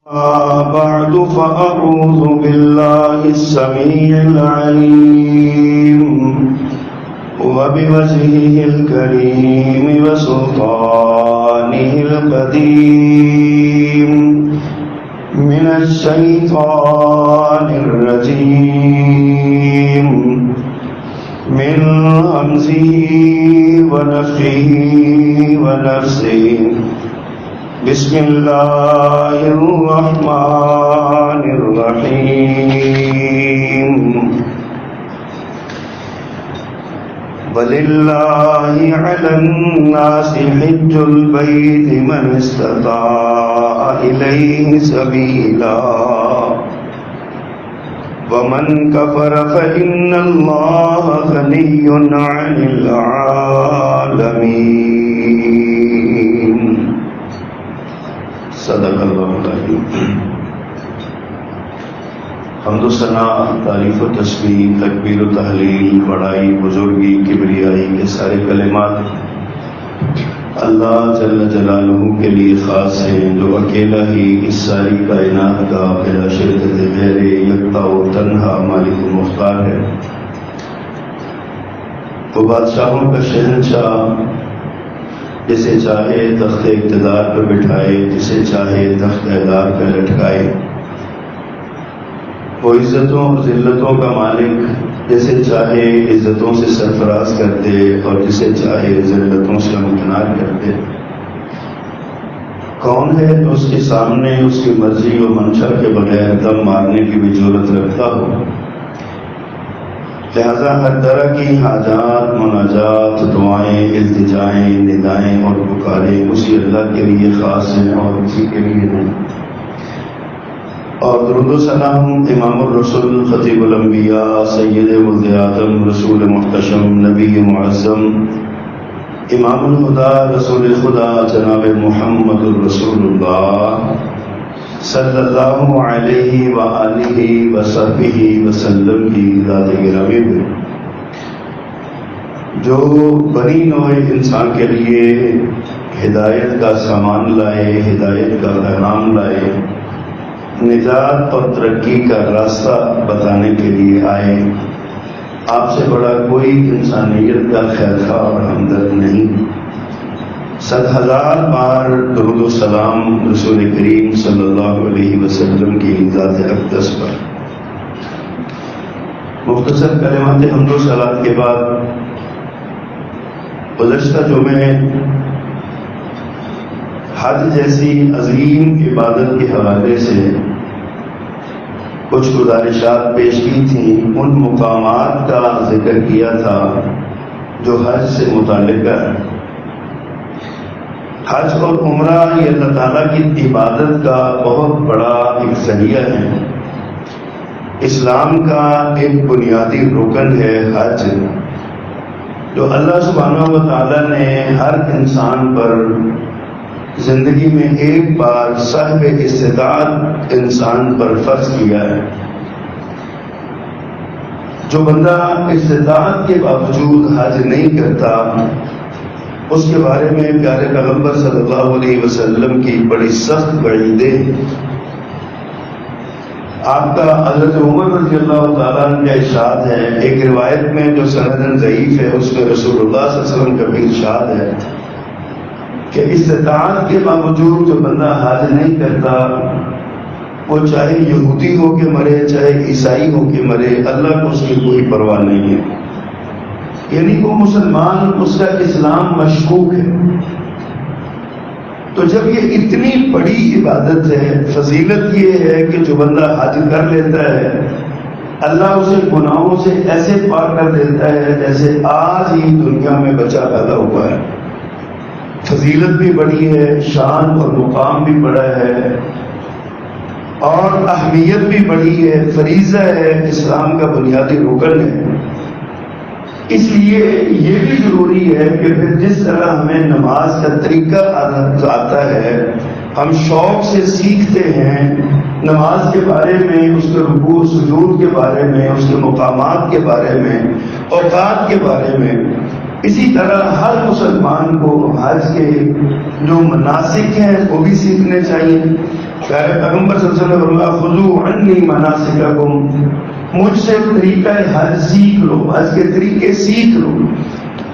بعد فأعوذ بالله السميع العليم وبوجهه الكريم وسلطانه القديم من الشيطان الرجيم من همزه ونفخه ونفسه بسم الله الرحمن الرحيم ولله على الناس حج البيت من استطاع إليه سبيلا ومن كفر فإن الله غني عن العالمين صدق اللہ العظیم۔ حمد و ثنا، تعریف و تسبیح، تکبیر و تحلیل، بڑائی، بزرگی، کبریائی کے سارے کلمات اللہ جل جلالہ کے لیے خاص ہیں، جو اکیلا ہی اس ساری کائنات کا بلا شرکت غیر یکتا و تنہا مالک و مختار ہے۔ وہ بادشاہوں کا شہنشاہ، جسے چاہے تخت اقتدار پر بٹھائے، جسے چاہے تخت اقتدار پر لٹکائے۔ وہ عزتوں اور ذلتوں کا مالک، جسے چاہے عزتوں سے سرفراز کر دے اور جسے چاہے ذلتوں سے امکنار کر دے۔ کون ہے تو اس کے سامنے اس کی مرضی و منشا کے بغیر دم مارنے کی بھی جرت رکھتا ہو؟ لہذا ہر طرح کی حاجات، مناجات، دعائیں، التجائیں، ندائیں اور پکاریں اسی اللہ کے لیے خاص ہیں اور اسی کے لیے نہیں۔ اور درود و سلام امام الرسول، خطیب الانبیاء، سید ولد آدم، رسول محتشم، نبی معظم، امام الہدیٰ، رسول خدا جناب محمد الرسول اللہ صلی اللہ علیہ وآلہ وصحبہ وسلم کی ذات گرامی میں، جو بنی نوع انسان کے لیے ہدایت کا سامان لائے، ہدایت کا پیغام لائے، نجات اور ترقی کا راستہ بتانے کے لیے آئے۔ آپ سے بڑا کوئی انسانیت کا خیرخواہ اور ہمدرد نہیں۔ 100,000 بار درود و سلام رسول کریم صلی اللہ علیہ وسلم کی ذات اقدس پر۔ مختصر کلمات حمد و صلات کے بعد گزشتہ جمعے حج جیسی عظیم عبادت کے حوالے سے کچھ گزارشات پیش کی تھیں۔ ان مقامات کا ذکر کیا تھا جو حج سے متعلق ہے۔ حج اور عمرہ یہ اللہ تعالیٰ کی عبادت کا بہت بڑا ایک ذریعہ ہے۔ اسلام کا ایک بنیادی رکن ہے حج، جو اللہ سبحانہ و تعالیٰ نے ہر انسان پر زندگی میں ایک بار صاحب استطاعت انسان پر فرض کیا ہے۔ جو بندہ استطاعت کے باوجود حج نہیں کرتا، اس کے بارے میں پیارے پیغمبر صلی اللہ علیہ وسلم کی بڑی سخت وعیدیں۔ آپ کا حضرت عمر رضی اللہ تعالیٰ عنہ کا ارشاد ہے، ایک روایت میں جو سندن ضعیف ہے اس میں رسول اللہ صلی اللہ علیہ وسلم کا بھی ارشاد ہے کہ استطاعت کے باوجود جو بندہ حج نہیں کرتا، وہ چاہے یہودی ہو کے مرے، چاہے عیسائی ہو کے مرے، اللہ کو اس کی کوئی پرواہ نہیں ہے۔ یعنی وہ مسلمان، اس کا اسلام مشکوک ہے۔ تو جب یہ اتنی بڑی عبادت ہے، فضیلت یہ ہے کہ جو بندہ حج کر لیتا ہے، اللہ اسے گناہوں سے ایسے پاک کر دیتا ہے جیسے آج ہی دنیا میں بچہ پیدا ہوا ہے۔ فضیلت بھی بڑی ہے، شان اور مقام بھی بڑا ہے، اور اہمیت بھی بڑی ہے، فریضہ ہے، اسلام کا بنیادی رکن ہے۔ اس لیے یہ بھی ضروری ہے کہ پھر جس طرح ہمیں نماز کا طریقہ آتا ہے، ہم شوق سے سیکھتے ہیں نماز کے بارے میں، اس کے رکوع سجود کے بارے میں، اس کے مقامات کے بارے میں، اوقات کے بارے میں، اسی طرح ہر مسلمان کو حج کے جو مناسک ہیں وہ بھی سیکھنے چاہیے، پیارے پیغمبر صلی اللہ علیہ وسلم نے فرمایا خذوا عنی مناسککم، مجھ سے طریقہ حج سیکھ لو، حج کے طریقے سیکھ لو۔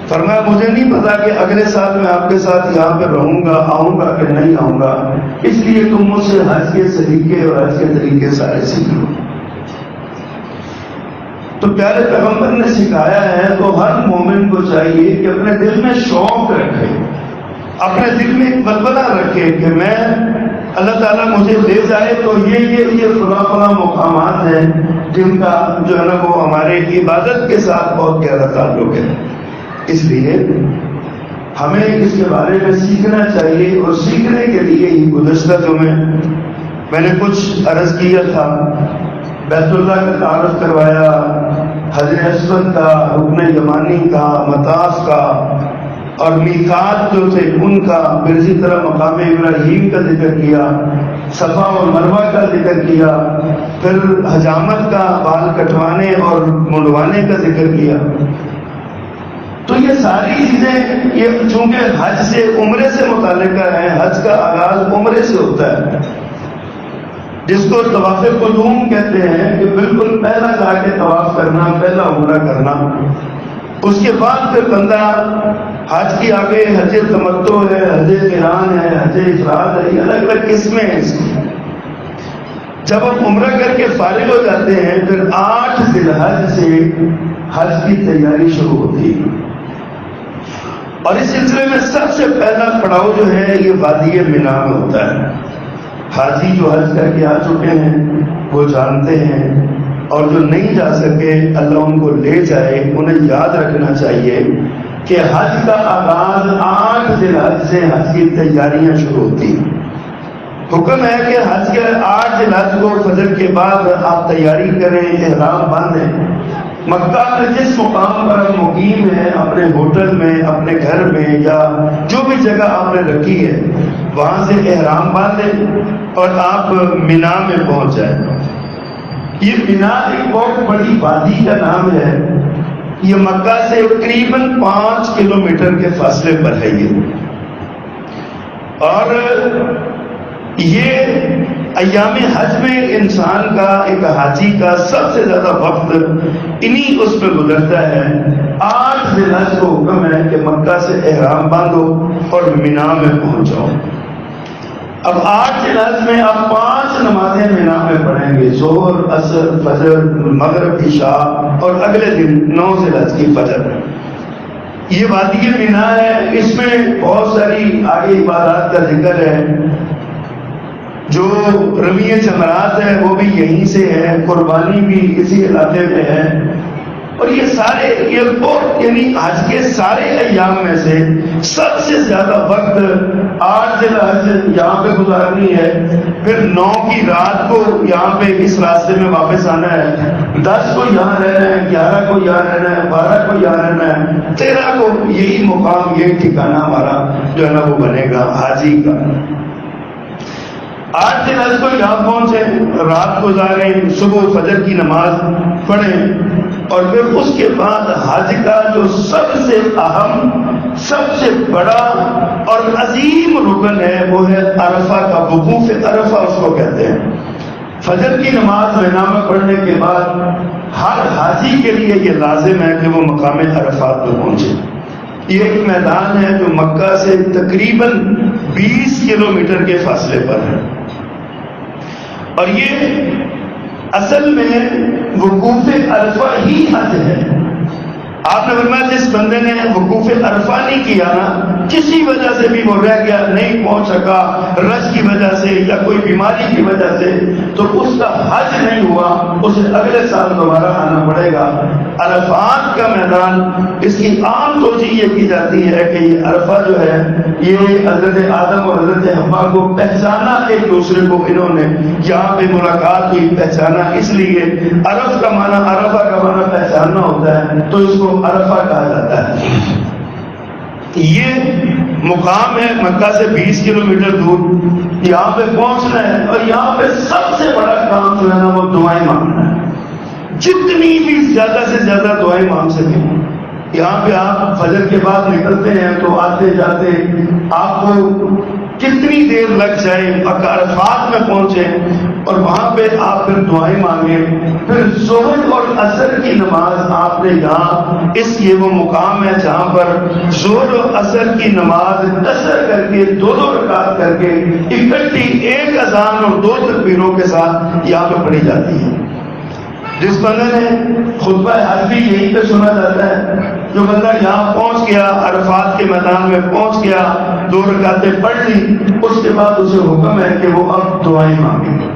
فرمایا مجھے نہیں پتا کہ اگلے سال میں آپ کے ساتھ یہاں پہ رہوں گا، آؤں گا کہ نہیں آؤں گا، اس لیے تم مجھ سے حج کے طریقے اور حج کے طریقے سارے سیکھ لو۔ تو پیارے پیغمبر نے سکھایا ہے تو ہر مومن کو چاہیے کہ اپنے دل میں شوق رکھے، اپنے دل میں ایک بلبلہ رکھے کہ میں اللہ تعالیٰ مجھے لے جائے تو یہ فلاں مقامات ہیں جن کا جو ہے نا وہ ہمارے عبادت کے ساتھ بہت گہرا تعلق ہے۔ اس لیے ہمیں اس کے بارے میں سیکھنا چاہیے، اور سیکھنے کے لیے ہی گزشتہ جو میں نے کچھ عرض کیا تھا، بیت اللہ کا تعارف کروایا، حجر اسود کا، رکن یمانی کا، مطاف کا، اور میقات جو تھے ان کا، پھر اسی طرح مقام ابراہیم کا ذکر کیا، صفا اور مروہ کا ذکر کیا، پھر حجامت کا، بال کٹوانے اور منڈوانے کا ذکر کیا۔ تو یہ ساری چیزیں یہ چونکہ حج سے عمرے سے متعلقہ ہے، حج کا آغاز عمرے سے ہوتا ہے، جس کو طواف قدوم کہتے ہیں کہ بالکل پہلا جا کے طواف کرنا، پہلا عمرہ کرنا۔ اس کے بعد پھر بندہ حج کی آگے حج تمتع ہے، حج قران ہے، حج افراد ہے، الگ الگ قسمیں ہیں اس کی۔ جب ہم عمرہ کر کے فارغ ہو جاتے ہیں پھر 8 ذی الحج سے حج کی تیاری شروع ہوتی ہے، اور اس سلسلے میں سب سے پہلا پڑاؤ جو ہے یہ وادی مینا میں ہوتا ہے۔ حاجی جو حج کر کے آ چکے ہیں وہ جانتے ہیں، اور جو نہیں جا سکے اللہ ان کو لے جائے، انہیں یاد رکھنا چاہیے کہ حج کا آغاز 8 ذی الحج سے حج کی تیاریاں شروع ہوتی ہیں۔ حکم ہے کہ حج کے 8 ذی الحج کو فجر کے بعد آپ تیاری کریں، احرام باندھیں۔ مکہ میں جس مقام پر آپ مقیم ہیں، اپنے ہوٹل میں، اپنے گھر میں، یا جو بھی جگہ آپ نے رکھی ہے وہاں سے احرام باندھیں اور آپ مینا میں پہنچ جائیں۔ یہ مینا ایک بہت بڑی وادی کا نام ہے، یہ مکہ سے تقریباً 5 کلومیٹر کے فاصلے پر ہے یہ، اور یہ ایام حج میں انسان کا، ایک حاجی کا سب سے زیادہ وقت انہی اس پہ گزرتا ہے۔ 8 ذی الحج کو حکم ہے کہ مکہ سے احرام باندھو اور مینا میں پہنچ جاؤ۔ اب 8 ذی الحج میں آپ 5 نمازیں مینا میں پڑھیں گے، ظہر، عصر، فجر، مغرب، عشاء، اور اگلے دن 9 ذی الحج کی فجر۔ یہ وادی مینا ہے، اس میں بہت ساری آگے عبادات کا ذکر ہے۔ جو رمی جمرات ہے وہ بھی یہیں سے ہے، قربانی بھی اسی علاقے میں ہے، اور یہ سارے یعنی حج کے سارے ایام میں سے سب سے زیادہ وقت 8 ذی الحج یہاں پہ گزارنی ہے، پھر 9 کی رات کو یہاں پہ اس راستے میں واپس آنا ہے، 10 کو یہاں رہنا ہے، 11 کو یہاں رہنا ہے، 12 کو یہاں رہنا ہے، 13 کو یہی مقام، یہی ٹھکانہ ہمارا جو ہے نا وہ بنے گا حاجی کا۔ 8 ذی الحج کو یہاں پہنچے، رات گزاریں، صبح فجر کی نماز پڑھیں، اور پھر اس کے بعد حج کا جو سب سے اہم، سب سے بڑا اور عظیم رکن ہے وہ ہے عرفہ کا وقوف عرفہ اس کو کہتے ہیں۔ فجر کی نماز مینا میں پڑھنے کے بعد ہر حاجی کے لیے یہ لازم ہے کہ وہ مقام عرفات پہ پہنچے۔ یہ ایک میدان ہے جو مکہ سے تقریباً 20 کلومیٹر کے فاصلے پر ہے، اور یہ اصل میں وقوف عرفہ ہی حج ہے۔ آپ نے فرمایا جس بندے نے وقوف عرفہ نہیں کیا نا، کسی وجہ سے بھی وہ رہ گیا، نہیں پہنچ سکا، رش کی وجہ سے یا کوئی بیماری کی وجہ سے، تو اس کا حج نہیں ہوا، اسے اگلے سال دوبارہ آنا پڑے گا۔ عرفات کا میدان، اس کی عام توجہ یہ کی جاتی ہے کہ یہ عرفہ جو ہے یہ حضرت آدم اور حضرت حوا کو پہچانا، ایک دوسرے کو انہوں نے یہاں پہ ملاقات کی، پہچانا، اس لیے عرف کا معنی، عرفہ کا معنی پہچاننا ہوتا ہے، تو اس کو عرفہ کہا جاتا ہے۔ یہ مقام ہے مکہ سے 20 کلومیٹر دور، یہاں پہ پہنچنا ہے، اور یہاں پہ سب سے بڑا کام جو ہے نا وہ دعائیں مانگنا ہے۔ جتنی بھی زیادہ سے زیادہ دعائیں مانگ سکیں۔ یہاں پہ آپ فجر کے بعد نکلتے ہیں تو آتے جاتے آپ کو کتنی دیر لگ جائے، عرفات میں پہنچے اور وہاں پہ آپ پھر دعائیں مانگیں، پھر ظہر اور عصر کی نماز آپ نے یہاں یہ وہ مقام ہے جہاں پر ظہر اور عصر کی نماز قصر کر کے 2 رکعت کر کے اکٹھی ایک اذان اور 2 تکبیروں کے ساتھ یہاں پہ پڑھی جاتی ہے۔ جس بندے نے خطبہ حج بھی یہیں پہ سنا جاتا ہے، جو بندہ یہاں پہنچ گیا، عرفات کے میدان میں پہنچ گیا، 2 رکعتیں پڑھ لی، اس کے بعد اسے حکم ہے کہ وہ اب دعائیں مانگے،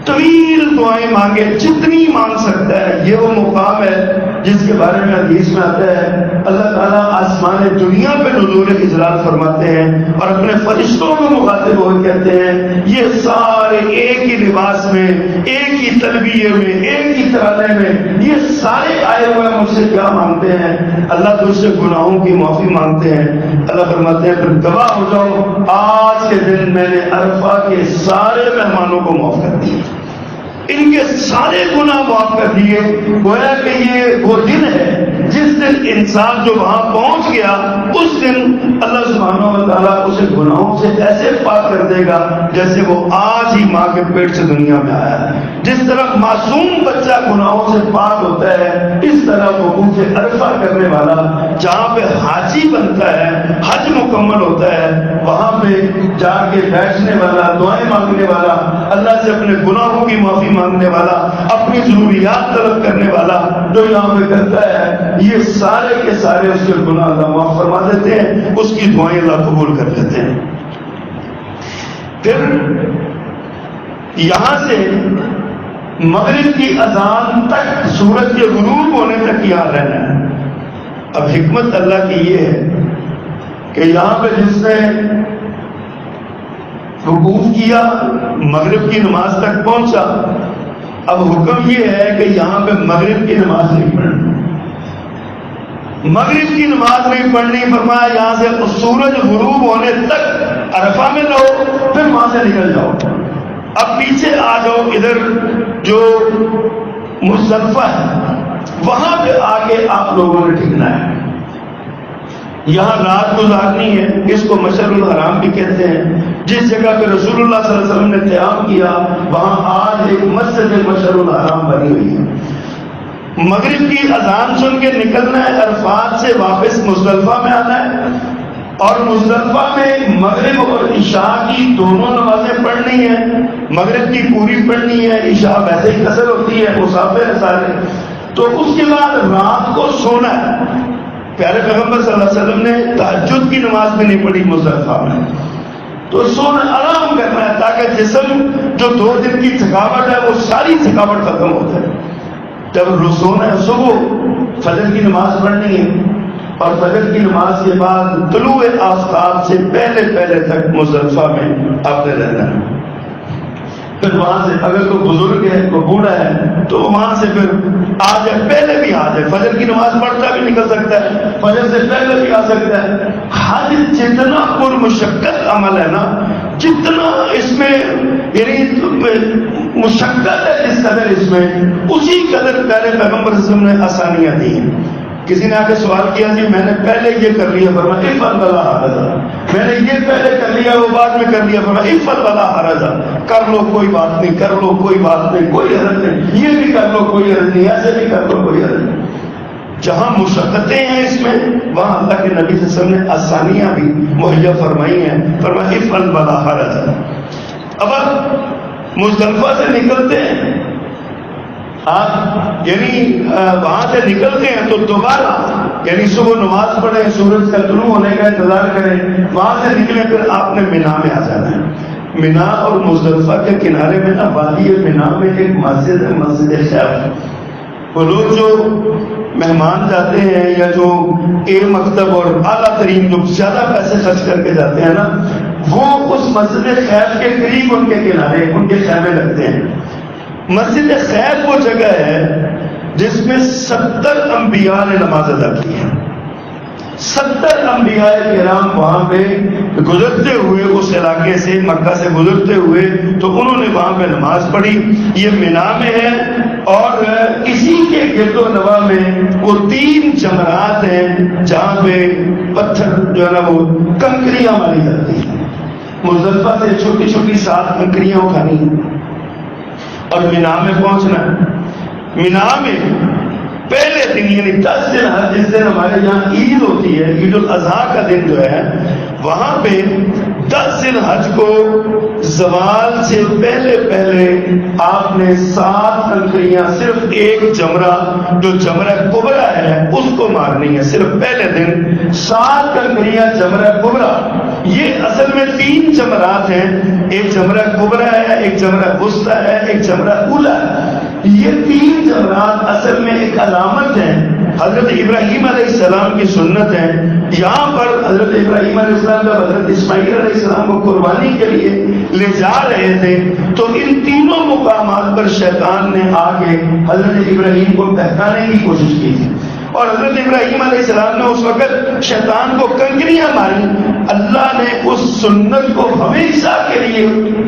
طویل دعائیں مانگے، جتنی مانگ سکتا ہے۔ یہ وہ مقام ہے جس کے بارے میں حدیث میں آتا ہے اللہ تعالیٰ آسمان دنیا پہ نزول اجلال فرماتے ہیں اور اپنے فرشتوں کو مخاطب ہو کہتے ہیں یہ سارے ایک ہی لباس میں، ایک ہی تلبیہ میں، ایک ہی ترانے میں یہ سارے آئے ہوئے مجھ سے کیا مانگتے ہیں؟ اللہ تجھ سے گناہوں کی معافی مانگتے ہیں۔ اللہ فرماتے ہیں پھر گواہ ہو جاؤ آج کے دن میں نے عرفہ کے سارے مہمانوں کو معاف کر دیا، ان کے سارے گناہ معاف کر دیے۔ گویا کہ یہ وہ دن ہے جس دن انسان جو وہاں پہنچ گیا اس دن اللہ سبحانہ و تعالیٰ اسے گناہوں سے ایسے پاک کر دے گا جیسے وہ آج ہی ماں کے پیٹ سے دنیا میں آیا ہے۔ جس طرح معصوم بچہ گناہوں سے پاک ہوتا ہے، اس طرح وقوف عرفہ کرنے والا جہاں پہ حاجی بنتا ہے، حج مکمل ہوتا ہے، وہاں پہ جا کے بیٹھنے والا، دعائیں مانگنے والا، اللہ سے اپنے گناہوں کی معافی مانگنے والا، اپنی ضروریات طلب کرنے والا جو یہاں پہ کرتا ہے، یہ سارے کے سارے اس کے گناہ اللہ معاف فرما دیتے ہیں، اس کی دعائیں اللہ قبول کر لیتے ہیں۔ پھر یہاں سے مغرب کی اذان تک، سورج کے غروب ہونے تک یہاں رہنا ہے۔ اب حکمت اللہ کی یہ ہے کہ یہاں پہ جس نے وقوف کیا، مغرب کی نماز تک پہنچا، اب حکم یہ ہے کہ یہاں پہ مغرب کی نماز نہیں پڑھنی، مغرب کی نماز نہیں پڑھنی۔ فرمایا یہاں سے سورج غروب ہونے تک عرفہ میں رہو، پھر وہاں سے نکل جاؤ، اب پیچھے آ جاؤ، ادھر جو مزدلفہ ہے وہاں پہ آ کے آپ لوگوں نے ٹھکنا ہے، یہاں رات گزارنی ہے۔ اس کو مشعر الحرام بھی کہتے ہیں۔ جس جگہ پہ رسول اللہ صلی اللہ علیہ وسلم نے قیام کیا وہاں آج ایک مسجد مشعر الحرام بنی ہوئی ہے۔ مغرب کی اذان سن کے نکلنا ہے، عرفات سے واپس مزدلفہ میں آنا ہے، اور مزدلفہ میں مغرب اور عشاء کی دونوں نمازیں پڑھنی ہیں۔ مغرب کی پوری پڑھنی ہے، عشاء ویسے ہی قصر ہوتی ہے، مسافر ہے سارے۔ تو اس کے بعد رات کو سونا ہے۔ پیارے پیغمبر صلی اللہ علیہ وسلم نے تہجد کی نماز بھی نہیں پڑھی مزدلفہ میں، تو سونا آرام کرنا ہے تاکہ جسم جو 2 دن کی تھکاوٹ ہے وہ ساری تھکاوٹ ختم ہو جائے۔ جب سونا ہے، صبح فجر کی نماز پڑھنی ہے، اور فجر کی نماز کے بعد طلوع آفتاب سے پہلے پہلے تک مزدلفہ میں آپ نے رہنا ہے۔ پھر وہاں سے اگر کوئی بزرگ ہے، کوئی بوڑھا ہے، تو وہاں سے پھر آ جائے، پہلے بھی آ جائے، فجر کی نماز پڑھتا بھی نکل سکتا ہے، فجر سے پہلے بھی آ سکتا ہے۔ حج جتنا پر مشقت عمل ہے نا، جتنا اس میں یعنی مشقت ہے جس قدر اس میں، اسی قدر پیارے پیغمبر صلی اللہ علیہ وسلم نے آسانیاں دی ہیں۔ کسی نے آ کے سوال کیا جی میں نے پہلے یہ کر لیا، فرمایا افعل ولا حرج، میں نے یہ پہلے کر لیا وہ بعد میں کر لیا، فرمایا افعل ولا حرج، کر لو کوئی بات نہیں، کر لو کوئی بات نہیں، کوئی حرج نہیں، یہ بھی کر لو کوئی حرج نہیں، ایسے بھی کر لو کوئی حرج نہیں۔ جہاں مشقتیں ہیں اس میں، وہاں اللہ کے نبی صلی اللہ علیہ وسلم نے آسانیاں بھی مہیا فرمائی ہیں، فرمایا افعل ولا حرج۔ اب مزدلفہ سے نکلتے ہیں آپ، یعنی وہاں سے نکلتے ہیں تو دوبارہ یعنی صبح نماز پڑھیں، سورج کا طلوع ہونے کا انتظار کریں، وہاں سے نکلیں، پھر آپ نے مینا میں آ جانا ہے۔ مینا اور مزدلفہ کے کنارے میں نا وادی مینا میں ایک مسجد ہے، مسجد خیف۔ وہ لوگ جو مہمان جاتے ہیں یا جو مکتب اور اعلیٰ ترین جو زیادہ پیسے خرچ کر کے جاتے ہیں نا، وہ اس مسجد خیف کے قریب ان کے کنارے ان کے خیمے لگتے ہیں۔ مسجد خیف وہ جگہ ہے جس میں 70 انبیاء نے نماز ادا کی ہے۔ 70 انبیاء کرام وہاں پہ گزرتے ہوئے اس علاقے سے، مکہ سے گزرتے ہوئے، تو انہوں نے وہاں پہ نماز پڑھی۔ یہ مینا میں ہے، اور اسی کے گرد و نواح میں وہ 3 جمرات ہیں جہاں پہ پتھر جو ہے نا وہ کنکریاں ماری جاتی ہیں۔ مزدلفہ سے چھوٹی چھوٹی 7 کنکریاں اٹھانی اور مینا میں پہنچنا. مینا میں پہلے دن یعنی 10 دن جس دن ہمارے یہاں عید ہوتی ہے، عید الاضحیٰ کا دن جو ہے، وہاں پہ 10 ذی الحج کو زوال سے پہلے پہلے آپ نے 7 کنکریاں، صرف ایک جمرہ جو جمرہ کبرا ہے اس کو مارنی ہے. صرف پہلے دن 7 کنکریاں جمرہ کبرا. یہ اصل میں 3 جمرات ہیں، ایک جمرہ کبرا ہے، ایک جمرہ وسطیٰ ہے، ایک جمرہ اولا ہے. یہ 3 جمرات اصل میں ایک علامت ہے. حضرت ابراہیم علیہ السلام کی سنت ہے. یہاں پر حضرت ابراہیم علیہ السلام جب حضرت اسماعیل علیہ السلام کو قربانی کے لیے لے جا رہے تھے تو ان تینوں مقامات پر شیطان نے آ کے حضرت ابراہیم کو بہکانے کی کوشش کی تھی، اور حضرت ابراہیم علیہ السلام نے اس وقت شیطان کو کنکریاں ماری. اللہ نے اس سنت کو ہمیشہ کے لیے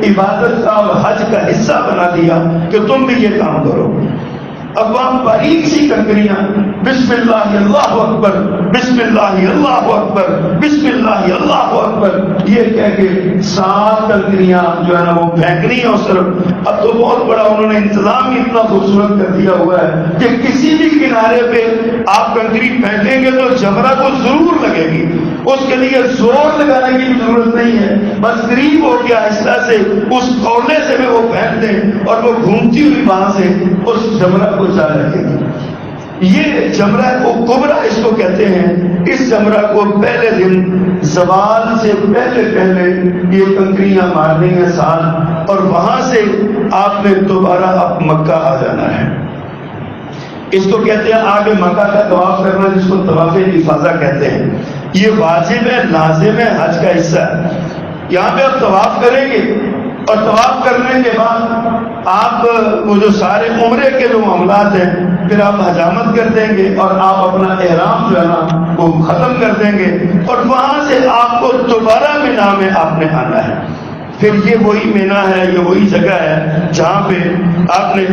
عبادت کا اور حج کا حصہ بنا دیا کہ تم بھی یہ کام کرو. اب وہاں باریک سی کنکریاں، بسم اللہ اللہ اکبر، بسم اللہ اللہ اکبر، بسم اللہ اللہ اکبر، یہ کہہ کے 7 کنکریاں جو ہے نا وہ پھینکنی ہے اس طرف. اب تو بہت بڑا انہوں نے انتظام ہی اتنا خوبصورت کر دیا ہوا ہے کہ کسی بھی کنارے پہ آپ کنکری پھینکیں گے تو جمرہ کو ضرور لگے گی. اس کے لیے زور لگانے کی ضرورت نہیں ہے، بس قریب ہو کے آہستہ سے اس کونے سے میں وہ پھینک دیں اور وہ گھومتی ہوئی وہاں سے اس جمرہ کو جا رہے گی. یہ جمرہ کو کبرا اس کو کہتے ہیں. اس جمرہ کو پہلے دن زوال سے پہلے پہلے یہ کنکریاں مارنی ہیں 7، اور وہاں سے آپ نے دوبارہ اب مکہ آ جانا ہے. اس کو کہتے ہیں آگے مکہ کا طواف کرنا، جس کو طواف افاضہ کہتے ہیں. یہ واجب ہے، لازم ہے، حج کا حصہ ہے. یہاں پہ آپ طواف کریں گے اور طواف کرنے کے بعد آپ وہ جو سارے عمرے کے جو معاملات ہیں پھر آپ حجامت کر دیں گے اور آپ اپنا احرام جو ہے نا وہ ختم کر دیں گے، اور وہاں سے آپ کو دوبارہ مینا میں آپ نے آنا ہے. پھر یہ وہی مینا ہے، یہ وہی جگہ ہے جہاں پہ آپ نے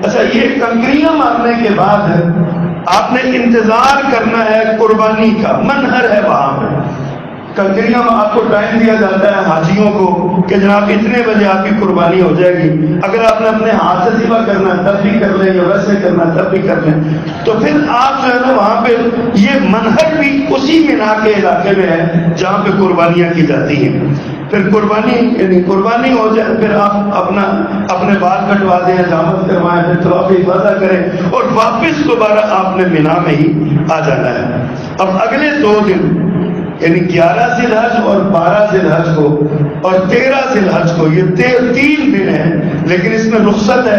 اچھا یہ کنکریاں مارنے کے بعد آپ نے انتظار کرنا ہے قربانی کا. منہر ہے وہاں پہ کنکریاں میں آپ کو ٹائم دیا جاتا ہے حاجیوں کو کہ جناب اتنے بجے آپ کی قربانی ہو جائے گی. اگر آپ نے اپنے ہاتھ سے ذبح کرنا ہے تب بھی کر لیں، یا ویسے کرنا ہے تب بھی کر لیں. تو پھر آپ جو ہے نا وہاں پہ یہ منہر بھی اسی مینا کے علاقے میں ہے جہاں پہ قربانیاں کی جاتی ہیں. پھر قربانی یعنی قربانی ہو جائے پھر آپ اپنے بال کٹوا دیں، حجامت کروائیں، پھر طواف افاضہ کریں اور واپس دوبارہ آپ نے مینا میں ہی آ جانا ہے. اب اگلے 2 دن یعنی 11 ذی الحج اور 12 ذی الحج کو اور 13 ذی الحج کو، یہ 3 دن ہیں، لیکن اس میں رخصت ہے.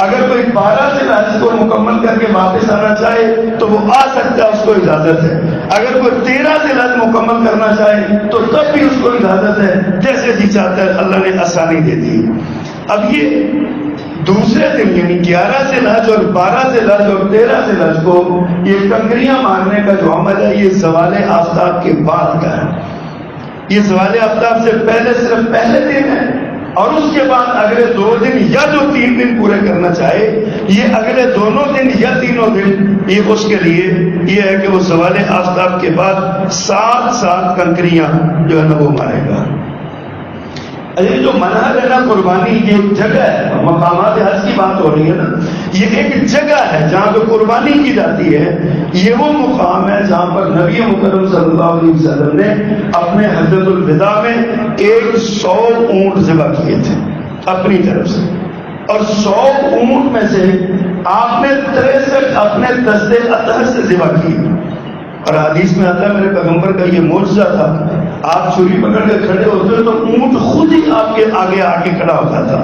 اگر کوئی 12 ذی الحج کو مکمل کر کے واپس آنا چاہے تو وہ آ سکتا ہے، اس کو اجازت ہے. اگر کوئی 13 ذی الحج مکمل کرنا چاہے تو تب بھی اس کو اجازت ہے، جیسے جی چاہتا ہے. اللہ نے آسانی دے دی. اب یہ دوسرے دن یعنی 11 ذی الحج اور 12 ذی الحج اور 13 ذی الحج کو یہ کنکریاں مارنے کا جو عمل ہے یہ زوال آفتاب کے بعد کا ہے. یہ زوال آفتاب سے پہلے صرف پہلے دن ہے، اور اس کے بعد اگلے 2 دن یا جو 3 دن پورے کرنا چاہے یہ اگلے دونوں دن یا تینوں دن یہ اس کے لیے یہ ہے کہ وہ زوال آفتاب کے بعد 7 کنکریاں جو ہے نا وہ مارے گا. یہ جو منہر ہے نا قربانی، یہ ایک جگہ ہے. مقامات حج کی بات ہو رہی ہے نا، یہ ایک جگہ ہے جہاں پہ قربانی کی جاتی ہے. یہ وہ مقام ہے جہاں پر نبی مکرم صلی اللہ علیہ وسلم نے اپنے حجۃ الوداع میں 100 اونٹ ذبح کیے تھے اپنی طرف سے، اور 100 اونٹ میں سے آپ نے 63 اپنے دستے اطہر سے ذبح کیے. اور حدیث میں آتا ہے میرے پیغمبر کا یہ معجزہ تھا، آپ چھری پکڑ کے کھڑے ہوتے تو اونٹ خود ہی آپ کے آگے آ کے کھڑا ہوتا تھا،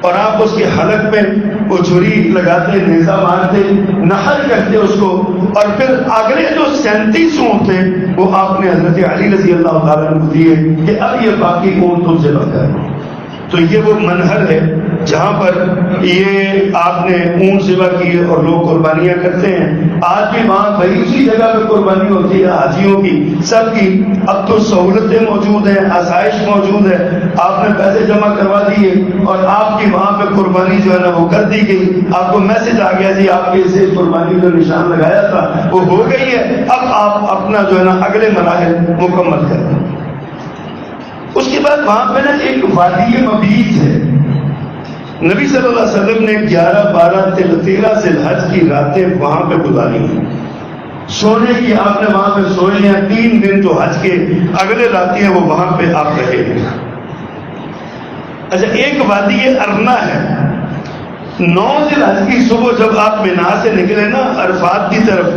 اور آپ اس کے حلق میں وہ چھری لگاتے، نیزہ مارتے، نحر کرتے اس کو، اور پھر اگلے جو 37 اونٹ تھے وہ آپ نے حضرت علی رضی اللہ تعالیٰ عنہ دیے کہ اب یہ باقی اونٹ تم سے بتا ہے. تو یہ وہ منہر ہے جہاں پر یہ آپ نے اونٹ ذبح کیے اور لوگ قربانیاں کرتے ہیں. آج بھی وہاں بھائی اسی جگہ پہ قربانی ہوتی ہے حاجیوں کی، سب کی. اب تو سہولتیں موجود ہیں، آسائش موجود ہے، آپ نے پیسے جمع کروا دیے اور آپ کی وہاں پہ قربانی جو ہے نا وہ کر دی گئی. آپ کو میسج آ گیا جی آپ کے اسے قربانی جو نشان لگایا تھا وہ ہو گئی ہے، اب آپ اپنا جو ہے نا اگلے مراحل مکمل کر دیں. اس کے بعد وہاں پہ نا ایک وادی مبیت ہے. نبی صلی اللہ علیہ وسلم نے 11، 12، 13 ذی الحج کی راتیں وہاں پہ گزاری ہیں. سونے کی آپ نے وہاں پہ سوئے ہیں. 3 دن جو حج کے اگلے راتیں ہیں وہ وہاں پہ آپ رہے ہیں. اچھا، ایک وادی ارنا ہے. 9 ذی الحج کی صبح جب آپ مینا سے نکلے نا عرفات کی طرف،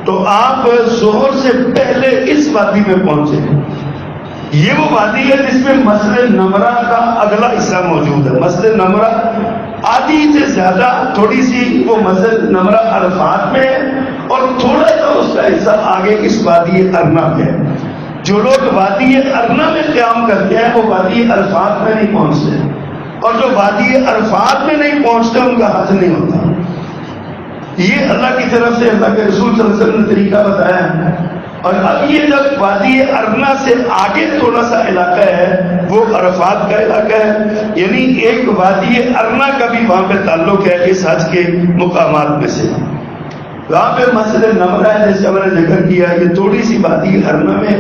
تو آپ ظہر سے پہلے اس وادی میں پہنچے. یہ وہ وادی ہے جس میں مسجد نمرہ کا اگلا حصہ موجود ہے. مسجد نمرہ آدھی سے زیادہ تھوڑی سی وہ مسجد نمرہ عرفات میں ہے، اور تھوڑا سا اس کا حصہ آگے اس وادی ارنا میں ہے. جو لوگ وادی ارنا میں قیام کرتے ہیں وہ وادی عرفات میں نہیں پہنچتے، اور جو وادی عرفات میں نہیں پہنچتے ان کا حج نہیں ہوتا. یہ اللہ کی طرف سے اللہ کے رسول صلی اللہ علیہ وسلم نے طریقہ بتایا ہے. اور اب یہ جب وادی ارنا سے آگے تھوڑا سا علاقہ ہے وہ عرفات کا علاقہ ہے، یعنی ایک وادی ارنا کا بھی وہاں پہ تعلق ہے اس حج کے مقامات میں سے. وہاں پہ مسجد نمرہ ہے جیسے ہم نے ذکر کیا، یہ تھوڑی سی وادی ارنا میں،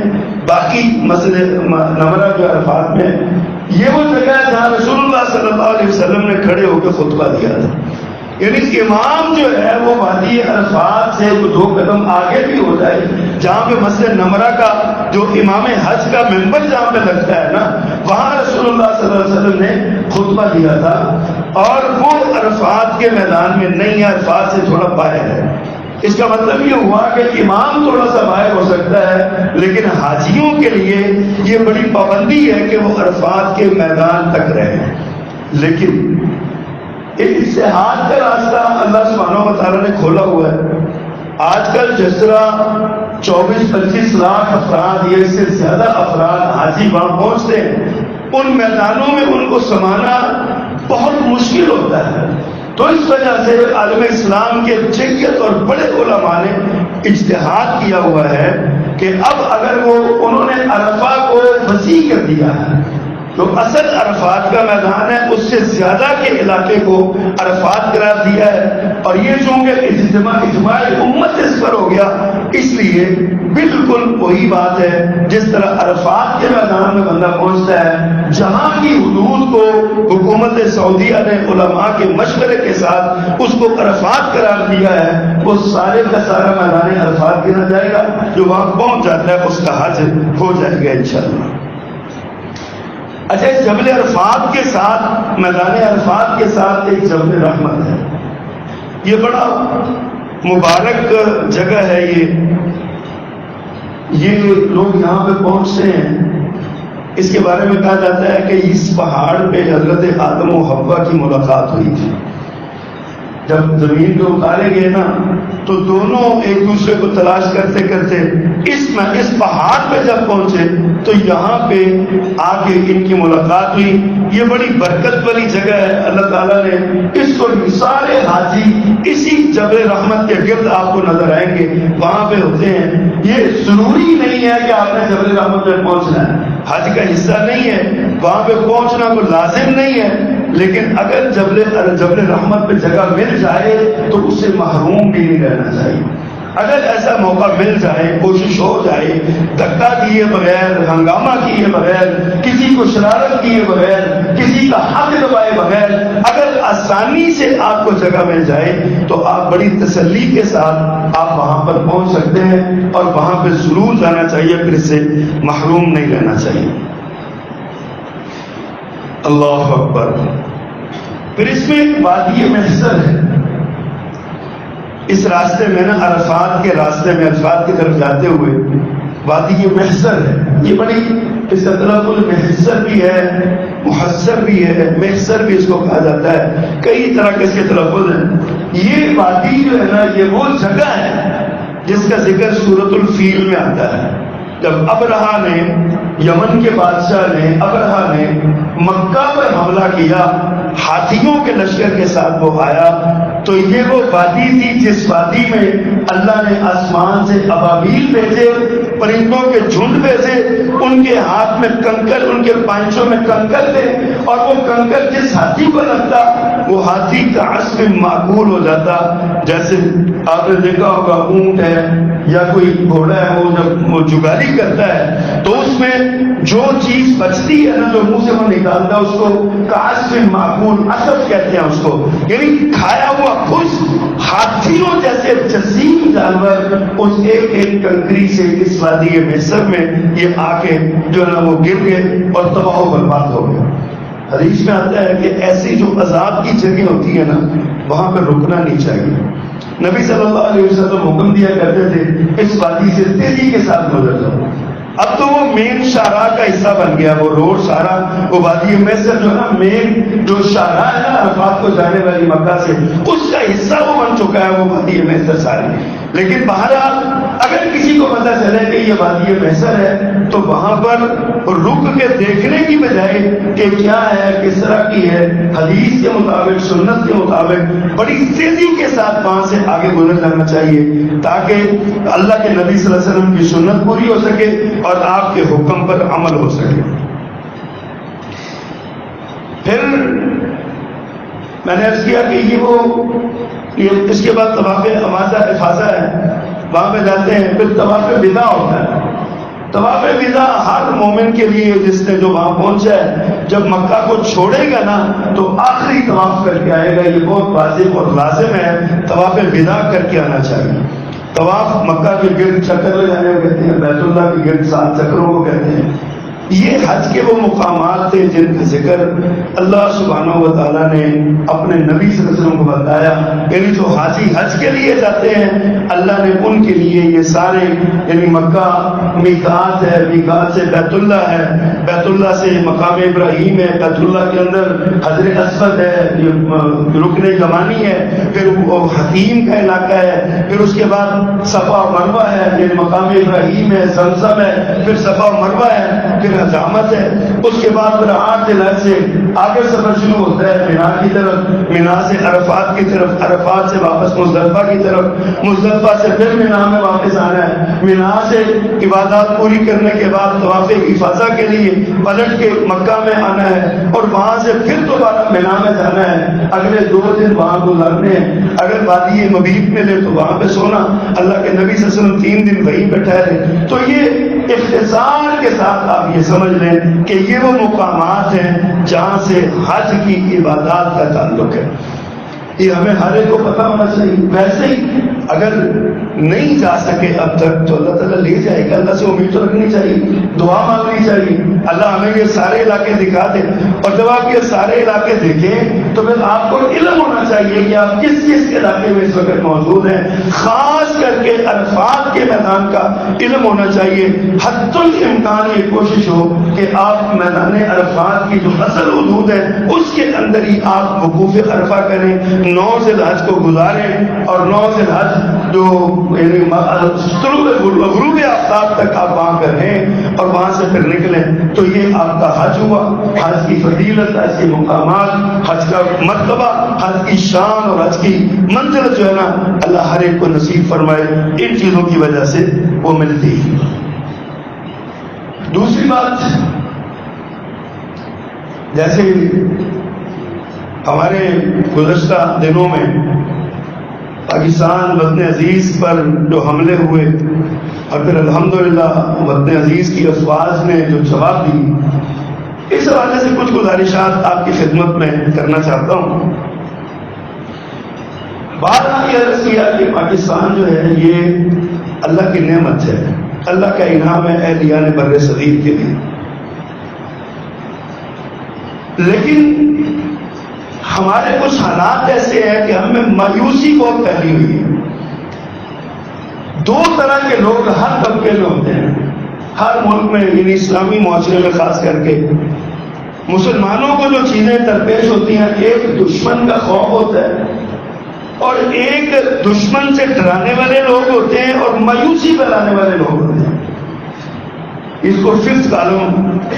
باقی مسجد نمرہ جو عرفات میں. یہ وہ جگہ ہے جہاں رسول اللہ صلی اللہ علیہ وسلم نے کھڑے ہو کے خطبہ دیا تھا. یعنی امام جو ہے وہ وادی عرفات سے 2 قدم آگے بھی ہو جائے، جہاں پہ مسجد نمرہ کا جو امام حج کا منبر جہاں پہ لگتا ہے نا، وہاں رسول اللہ صلی اللہ علیہ وسلم نے خطبہ دیا تھا. اور وہ عرفات کے میدان میں نہیں ہے، عرفات سے تھوڑا باہر ہے. اس کا مطلب یہ ہوا کہ امام تھوڑا سا باہر ہو سکتا ہے، لیکن حاجیوں کے لیے یہ بڑی پابندی ہے کہ وہ عرفات کے میدان تک رہیں. لیکن ایک اتحاد کا راستہ اللہ سبحانہ و تعالیٰ نے کھولا ہوا ہے. آج کل جس طرح 24-25 لاکھ افراد یا اس سے زیادہ افراد حاجی وہاں پہنچتے ہیں، ان میدانوں میں ان کو سمانا بہت مشکل ہوتا ہے. تو اس وجہ سے عالم اسلام کے جنگیت اور بڑے علماء نے اجتہاد کیا ہوا ہے کہ اب اگر انہوں نے عرفہ کو وسیع کر دیا ہے، تو اصل عرفات کا میدان ہے اس سے زیادہ کے علاقے کو عرفات قرار دیا ہے. اور یہ چونکہ اجماع امت اس پر ہو گیا، اس لیے بالکل وہی بات ہے جس طرح عرفات کے میدان میں بندہ پہنچتا ہے، جہاں کی حدود کو حکومت سعودیہ نے علماء کے مشورے کے ساتھ اس کو عرفات قرار دیا ہے، وہ سارے کا سارا میدان عرفات گنا جائے گا. جو وہاں پہنچ جاتا ہے اس کا حج ہو جائے گا انشاءاللہ. اچھا، اس جبل عرفات کے ساتھ، میدان عرفات کے ساتھ ایک جبل رحمت ہے. یہ بڑا مبارک جگہ ہے. یہ لوگ یہاں پہ پہنچتے ہیں. اس کے بارے میں کہا جاتا ہے کہ اس پہاڑ پہ حضرت آدم و حوا کی ملاقات ہوئی تھی. جب زمین پہ اتارے گئے نا تو دونوں ایک دوسرے کو تلاش کرتے کرتے اس پہاڑ پہ جب پہنچے تو یہاں پہ آ کے ان کی ملاقات ہوئی. یہ بڑی برکت والی جگہ ہے. اللہ تعالیٰ نے اس کو سارے حاجی اسی جبل رحمت کے گرد آپ کو نظر آئیں گے، وہاں پہ ہوتے ہیں. یہ ضروری نہیں ہے کہ آپ نے جبل رحمت پہ پہنچنا ہے، حج کا حصہ نہیں ہے، وہاں پہ پہنچنا کوئی لازم نہیں ہے. لیکن اگر جبل رحمت پہ جگہ مل جائے تو اس سے محروم بھی نہیں رہنا چاہیے. اگر ایسا موقع مل جائے، کوشش ہو جائے، دھکا کیے بغیر، ہنگامہ کیے بغیر، کسی کو شرارت کیے بغیر، کسی کا حق دبائے بغیر اگر آسانی سے آپ کو جگہ مل جائے تو آپ بڑی تسلی کے ساتھ آپ وہاں پر پہنچ سکتے ہیں، اور وہاں پہ ضرور جانا چاہیے، پھر اس سے محروم نہیں رہنا چاہیے. اللہ اکبر. پھر اس میں ایک وادی محصر ہے. اس راستے میں نا عرفات کے راستے میں عرفات کی طرف جاتے ہوئے وادی محصر ہے. یہ بڑی اس کا تلفظ محصر بھی ہے، محصر بھی ہے، محصر بھی اس کو کہا جاتا ہے. کئی طرح کے اس کے تلفظ ہیں. یہ وادی جو ہے نا یہ وہ جگہ ہے جس کا ذکر سورۃ الفیل میں آتا ہے. جب ابرہا نے، یمن کے بادشاہ نے، ابرہا نے مکہ پر حملہ کیا، ہاتھیوں کے لشکر کے ساتھ وہ آیا، تو یہ وہ وادی تھی جس وادی میں اللہ نے آسمان سے ابابیل بھیجے، پرندوں کے جھنڈ میں سے ان کے ہاتھ میں کنکر، ان کے پانچوں میں کنکر تھے، اور وہ کنکر جس ہاتھی کو لگتا وہ ہاتھی کا عصف معقول ہو جاتا. جیسے آپ نے دیکھا ہوگا اونٹ ہے یا کوئی گھوڑا ہے، وہ جب وہ جگاری کرتا ہے تو اس میں جو چیز بچتی ہے نا، جو منہ سے وہ نکالتا ہے، اس کو عصف معقول، عصف کہتے ہیں اس کو، یعنی کھایا ہوا خوش. ہاتھیوں جیسے جسیم جانور اس ایک ایک کنکری سے اس وادی مصر میں یہ آ کے جو ہے نا وہ گر گئے اور تباہ و برباد ہو گئے. حدیث میں آتا ہے کہ ایسی جو عذاب کی جگہ ہوتی ہے نا، وہاں پہ رکنا نہیں چاہیے. نبی صلی اللہ علیہ وسلم حکم دیا کرتے تھے اس وادی سے تیزی کے ساتھ گزر جاؤ. اب تو وہ مین شاہراہ کا حصہ بن گیا، وہ روڈ سارا، وہ وادی مصر جو ہے نا مین جو شاہراہ ہے نا عرفات کو جانے والی مکہ سے، اس کا حصہ وہ بن چکا ہے وہ وادی مصر ساری. لیکن بہرحال اگر کسی کو پتہ چلے کہ یہ وادی مصر ہے تو وہاں پر رک کے دیکھنے کی بجائے کہ کیا ہے، کس طرح کی ہے، حدیث کے مطابق، سنت کے مطابق بڑی تیزی کے ساتھ وہاں سے آگے گزر جانا چاہیے تاکہ اللہ کے نبی صلی اللہ علیہ وسلم کی سنت پوری ہو سکے اور آپ کے حکم پر عمل ہو سکے. پھر میں نے عرض کیا کہ یہ اس کے بعد طواف افاضہ ہے، وہاں پہ جاتے ہیں. پھر طواف ودا ہوتا ہے. طواف ودا ہر مومن کے لیے جس نے جو وہاں پہنچا ہے، جب مکہ کو چھوڑے گا نا تو آخری طواف کر کے آئے گا. یہ بہت واضح اور لازم ہے، طواف ودا کر کے آنا چاہیے. طواف مکہ کے گرد چکر لگانے کو کہتے ہیں، بیت اللہ کے گرد 7 چکروں کو کہتے ہیں. یہ حج کے وہ مقامات تھے جن کا ذکر اللہ سبحانہ و تعالیٰ نے اپنے نبی صلی اللہ علیہ وسلم کو بتایا. یعنی جو حاجی حج کے لیے جاتے ہیں اللہ نے ان کے لیے یہ سارے، یعنی مکہ میقات ہے، میقات سے بیت اللہ ہے، بیت اللہ سے مقام ابراہیم ہے، بیت اللہ کے اندر حجر اسود ہے، یہ رکن یمانی ہے، پھر وہ حتیم کا علاقہ ہے، پھر اس کے بعد صفا و مروہ ہے، یعنی مقام ابراہیم ہے، زمزم ہے، پھر صفا و مروہ ہے، پھر حجامت ہے. اس کے بعد پھر 8 ذی الحجہ سے آگے سفر شروع ہوتا ہے مینا کی طرف، مینا سے عرفات کی طرف، عرفات سے واپس مزدلفہ کی طرف، مزدلفہ سے پھر مینا میں واپس آنا ہے. مینا سے عبادات پوری کرنے کے بعد طواف افاضہ کے لیے پلٹ کے مکہ میں آنا ہے اور وہاں سے پھر دوبارہ مینا میں جانا ہے. اگلے 2 دن وہاں گزارنے ہیں. اگر وادی مبیت ملے تو وہاں پہ سونا. اللہ کے نبی صلی اللہ علیہ وسلم 3 دن وہیں پہ ٹھہرے. تو یہ اختصار کے ساتھ آپ یہ سمجھ لیں کہ یہ وہ مقامات ہیں جہاں سے حج کی عبادات کا تعلق ہے. یہ ہمیں ہر ایک کو پتہ ہونا چاہیے. ویسے ہی اگر نہیں جا سکے اب تک تو اللہ تعالیٰ لے جائے گا. اللہ سے امید تو رکھنی چاہیے، دعا مانگنی چاہیے اللہ ہمیں یہ سارے علاقے دکھا دے. اور جب آپ یہ سارے علاقے دیکھیں تو پھر آپ کو علم ہونا چاہیے کہ آپ کس کس علاقے میں اس وقت موجود ہیں. خاص کر کے عرفات کے میدان کا علم ہونا چاہیے. حتی الامکان یہ کوشش ہو کہ آپ میدان عرفات کی جو اصل حدود ہے اس کے اندر ہی آپ وقوف عرفہ کریں، 9 ذی الحجہ کو گزاریں اور 9 ذی الحجہ جو یعنی غروب آفتاب تک آپ وہاں پر رہیں اور وہاں سے پھر نکلیں. تو یہ آپ کا حج ہوا. حج کی فضیلت، حج کے مقامات، حج کا مرتبہ، حج کی شان اور حج کی منزل جو ہے نا اللہ ہر ایک کو نصیب فرمائے. ان چیزوں کی وجہ سے وہ ملتی. دوسری بات، جیسے ہمارے گزشتہ دنوں میں پاکستان وطن عزیز پر جو حملے ہوئے اور پھر الحمدللہ وطن عزیز کی افواج نے جو جواب دی، اس حوالے سے کچھ گزارشات آپ کی خدمت میں کرنا چاہتا ہوں. بات یہ عرض کیا کہ پاکستان جو ہے یہ اللہ کی نعمت ہے، اللہ کا انعام ہے اہلیان بر صغیر کے لیے. لیکن ہمارے کچھ حالات ایسے ہیں کہ ہمیں مایوسی بہت پھیلی ہوئی ہے. 2 طرح کے لوگ ہر طبقے میں ہوتے ہیں ہر ملک میں، یعنی اسلامی معاشرے میں خاص کر کے مسلمانوں کو جو چیزیں درپیش ہوتی ہیں، ایک دشمن کا خوف ہوتا ہے اور ایک دشمن سے ڈرانے والے لوگ ہوتے ہیں اور مایوسی پھیلانے والے لوگ ہوتے ہیں. اس کو 5th کالم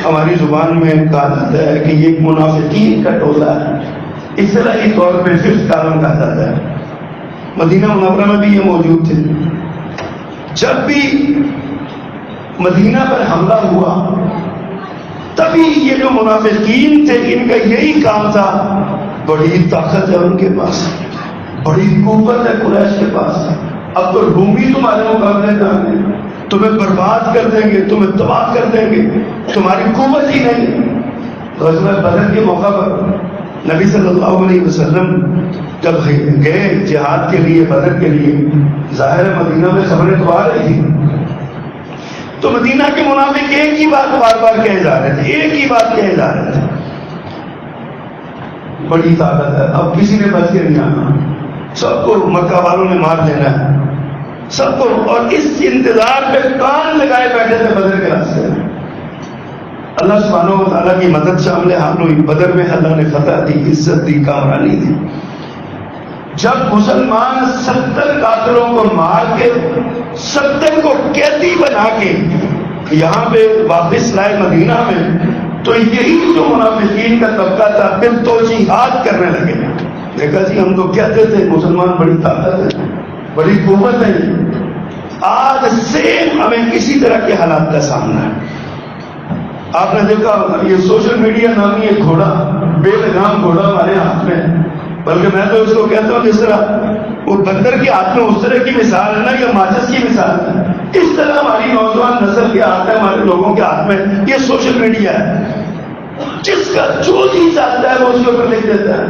ہماری زبان میں کہا جاتا ہے کہ یہ ایک منافقین کا ٹولہ ہے. اصطلاحی طور پہ 5th کالم کہا جاتا ہے. مدینہ منورہ میں بھی یہ موجود تھے. جب بھی مدینہ پر حملہ ہوا، تبھی یہ جو منافقین تھے ان کا یہی کام تھا، بڑی طاقت ہے ان کے پاس، بڑی قوت ہے قریش کے پاس، اب تو رومی تمہارے مقابلے میں آ گئے، تمہیں برباد کر دیں گے، تمہیں تباہ کر دیں گے، تمہاری قوت ہی نہیں۔ غزوہ بدر کے موقع پر نبی صلی اللہ علیہ وسلم جب گئے جہاد کے لیے، بدر کے لیے، ظاہر مدینہ میں خبریں تو آ رہی تھی، تو مدینہ کے منافق ایک ہی بات بار بار کہے جا رہے تھے، ایک ہی بات کہے جا رہے تھے، بڑی طاقت ہے، اب کسی نے بچ کے نہیں آنا، سب کو مکہ والوں نے مار دینا ہے سب کو، اور اس انتظار پہ کان لگائے بیٹھے تھے بدر کے راستے میں۔ اللہ سبحانہ و تعالیٰ کی مدد شامل حال ہوئی، بدر میں اللہ نے فتح دی، عزت دی، کامرانی دی۔ جب مسلمان 70 کافروں کو مار کے 70 کو قیدی بنا کے یہاں پہ واپس لائے مدینہ میں، تو یہی جو منافقین کا طبقہ تھا پھر توجیہات کرنے لگے، دیکھا جی ہم تو کہتے تھے مسلمان بڑی طاقت ہے، بڑی قوت ہے، آج سیم ہمیں اسی طرح کے حالات کا سامنا ہے۔ آپ نے دیکھا یہ سوشل میڈیا نامی ایک گھوڑا، بے لگام گھوڑا ہمارے ہاتھ میں، بلکہ میں تو اس کو کہتا ہوں جس طرح وہ بندر کے ہاتھ میں اس طرح کی مثال ہے نا، یا ماچس کی مثال ہے، اس طرح ہماری نوجوان نسل کے ہاتھ میں، ہمارے لوگوں کے ہاتھ میں یہ سوشل میڈیا ہے، جس کا جو چیز چاہتا ہے وہ اس کے اوپر لکھ دیتا ہے،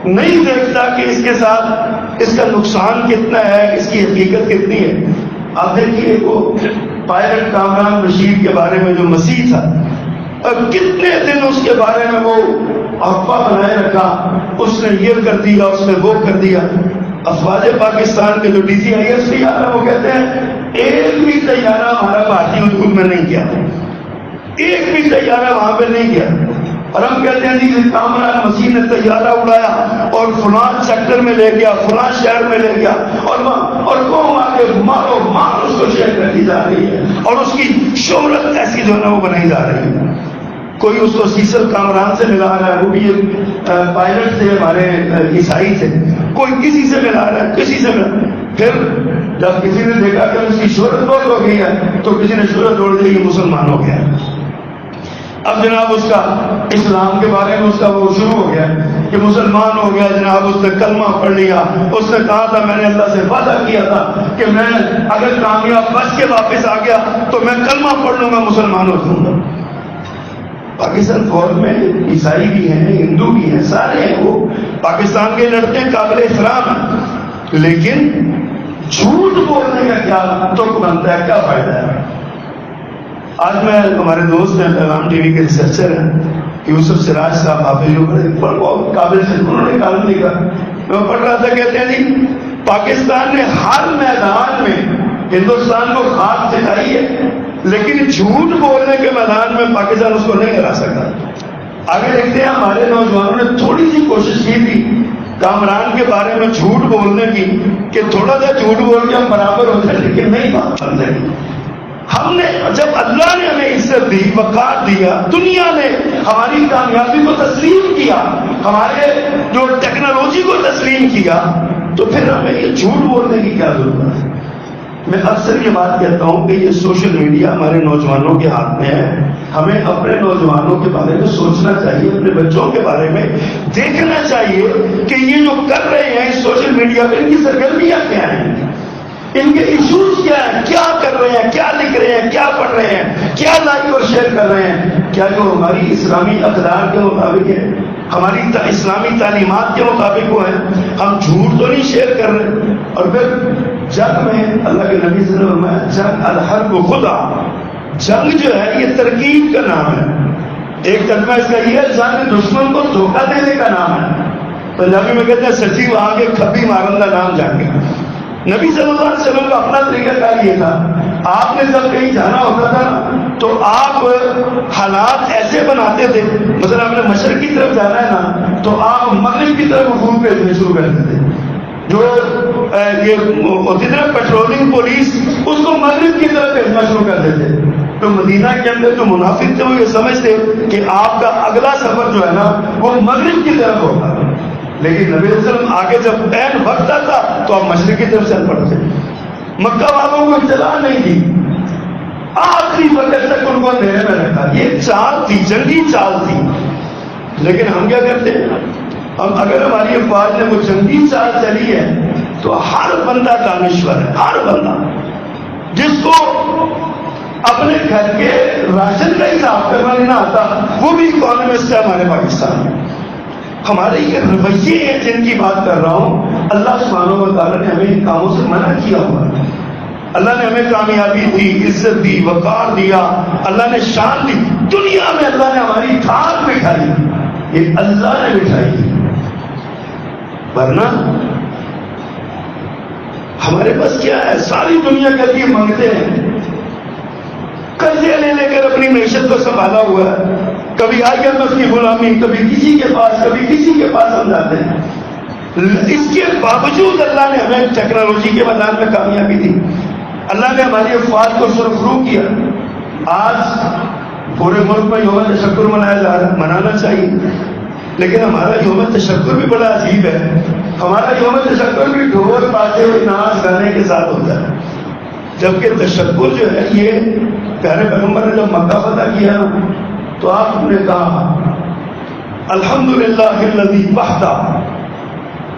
نہیں دیکھتا کہ اس کے ساتھ اس کا نقصان کتنا ہے، اس کی حقیقت کتنی ہے۔ آپ دیکھیے وہ پائلٹ کامران بشیر کے بارے میں جو مسیح تھا، اور کتنے دن اس کے بارے میں وہ افواہ بنائے رکھا، اس نے یہ کر دیا، اس نے وہ کر دیا۔ افواج پاکستان کے جو DCIS آ رہا وہ کہتے ہیں ایک بھی طیارہ ہمارا بھارتی حدود میں نہیں گیا، ایک بھی طیارہ وہاں پہ نہیں گیا، اور ہم کہتے ہیں جی کامران مسیح نے طیارہ اڑایا اور فلاں سیکٹر میں لے گیا، فلاں شہر میں لے گیا، اور قوم آگے مارو مار اس کو شیئر کرتی جا رہی ہے، اور اس کی شہرت ایسی جو ہے نا وہ بنائی جا رہی ہے۔ کوئی اس کو سیسل کامران سے ملا رہا ہے، وہ بھی ایک پائلٹ تھے ہمارے عیسائی تھے، کوئی کسی سے ملا رہا ہے، کسی سے ملا، پھر جب کسی نے دیکھا کہ اس کی شہرت بہت ہو گئی ہے تو کسی نے شہرت توڑ دی، یہ مسلمان ہو گیا۔ اب جناب اس کا اسلام کے بارے میں اس کا وہ شروع ہو گیا کہ مسلمان ہو گیا جناب، اس نے کلمہ پڑھ لیا، اس نے کہا تھا میں نے اللہ سے وعدہ کیا تھا کہ میں اگر کامیاب بچ کے واپس آ گیا تو میں کلمہ پڑھ لوں گا، مسلمان ہو جاؤں گا۔ پاکستان فوج میں عیسائی بھی ہیں، ہندو بھی ہیں، سارے ہیں، وہ پاکستان کے لڑکے قابل احترام ہیں، لیکن جھوٹ بولنے کا کیا ترک بنتا ہے، کیا فائدہ ہے؟ آج میں ہمارے دوست ہیں پیغام ٹی وی کے ریسرچر ہیں یوسف سراج صاحب، آپ جو بہت قابل سے انہوں نے کالم لکھا، میں پڑھ رہا تھا، کہتے ہیں جی پاکستان نے ہر میدان میں ہندوستان کو خاک سکھائی ہے، لیکن جھوٹ بولنے کے میدان میں پاکستان اس کو نہیں ہرا سکتا۔ آگے دیکھتے ہیں ہمارے نوجوانوں نے تھوڑی سی کوشش کی تھی کامران کے بارے میں جھوٹ بولنے کی کہ تھوڑا سا جھوٹ بول کے ہم برابر ہو جائیں، لیکن نہیں بات بن سکی۔ ہم نے جب اللہ نے ہمیں عزت دی، وقار دیا، دنیا نے ہماری کامیابی کو تسلیم کیا، ہمارے جو ٹیکنالوجی کو تسلیم کیا، تو پھر ہمیں یہ جھوٹ بولنے کی کیا ضرورت ہے؟ میں اکثر یہ بات کہتا ہوں کہ یہ سوشل میڈیا ہمارے نوجوانوں کے ہاتھ میں ہے، ہمیں اپنے نوجوانوں کے بارے میں سوچنا چاہیے، اپنے بچوں کے بارے میں دیکھنا چاہیے کہ یہ جو کر رہے ہیں سوشل میڈیا پہ، ان کی سرگرمیاں کیا ہیں، ان کے ایشوز کیا ہیں، کیا کر رہے ہیں، کیا لکھ رہے ہیں، کیا پڑھ رہے ہیں، کیا لائک اور شیئر کر رہے ہیں، کیا جو ہماری اسلامی اقدار کے مطابق ہے، ہماری اسلامی تعلیمات کے مطابق وہ ہے، ہم جھوٹ تو نہیں شیئر کر رہے۔ اور پھر جنگ میں اللہ کے نبی صلی اللہ علیہ وسلم، جنگ الحرب خدا، جنگ جو ہے یہ ترکیب کا نام ہے، ایک ترجمہ اس کا یہ ہے جنگ دشمن کو دھوکہ دینے کا نام ہے، پنجابی میں کہتے ہیں سچی وہاں کے کھبی مارن کا نام جنگ ہے۔ نبی صلی اللہ علیہ وسلم کا اپنا طریقہ کار یہ تھا، آپ نے جب کہیں جانا ہوتا تھا تو آپ حالات ایسے بناتے تھے، مثلا آپ نے مشرق کی طرف جانا ہے نا تو آپ مغرب کی طرف وفود بھیجنے شروع کر دیتے، جو یہ ہوتی تھی نا پیٹرولنگ پولیس، اس کو مغرب کی طرف بھیجنا شروع کر دیتے۔ تو مدینہ کے اندر جو منافق تھے وہ یہ سمجھتے کہ آپ کا اگلا سفر جو ہے نا وہ مغرب کی طرف ہوگا، لیکن نبی صلی اللہ علیہ وسلم آگے جب عین وقت آتا تو آپ مشرق کی طرف چل پڑتے۔ مکہ والوں کو اطلاع نہیں تھی، آخری وقت تک ان کو اندھیرے میں رکھا. یہ چال تھی, جنگی چال تھی. لیکن ہم کیا کرتے ہیں؟ ہم اگر ہماری افواج نے وہ جنگی چال چلی ہے تو ہر بندہ دانشور ہے. ہر بندہ جس کو اپنے گھر کے راشن کا حساب کرنا نہیں آتا وہ بھی اکانومسٹ ہے ہمارے پاکستان میں. ہمارے یہ رویے ہیں جن کی بات کر رہا ہوں. اللہ سبحانہ و تعالیٰ نے ہمیں ان کاموں سے منع کیا ہوا ہے. اللہ نے ہمیں کامیابی دی, عزت دی, وقار دیا, اللہ نے شان دی. دنیا میں اللہ نے ہماری تھاک بٹھائی, یہ اللہ نے بٹھائی. ورنہ ہمارے پاس کیا ہے؟ ساری دنیا کے لیے مانگتے ہیں, قرضے لے لے کر اپنی معیشت کو سنبھالا ہوا ہے. کبھی IMF کی غلامی, کبھی کسی کے پاس, کبھی کسی کے پاس ہم جاتے ہیں. اس کے باوجود اللہ نے ہمیں ٹیکنالوجی کے میدان میں کامیابی دی. اللہ نے ہماری افواج کو سرخرو کیا. آج پورے ملک میں یوم تشکر منانا چاہیے, لیکن ہمارا یوم تشکر بھی بڑا عجیب ہے. ہمارا یوم تشکر بھی ڈھول باجے ہوئے ناچ گانے کے ساتھ ہوتا ہے, جبکہ تشکر جو ہے یہ پیارے پیغمبر نے جب مکہ فتح کیا تو آپ نے کہا الحمدللہ الذی وحدہ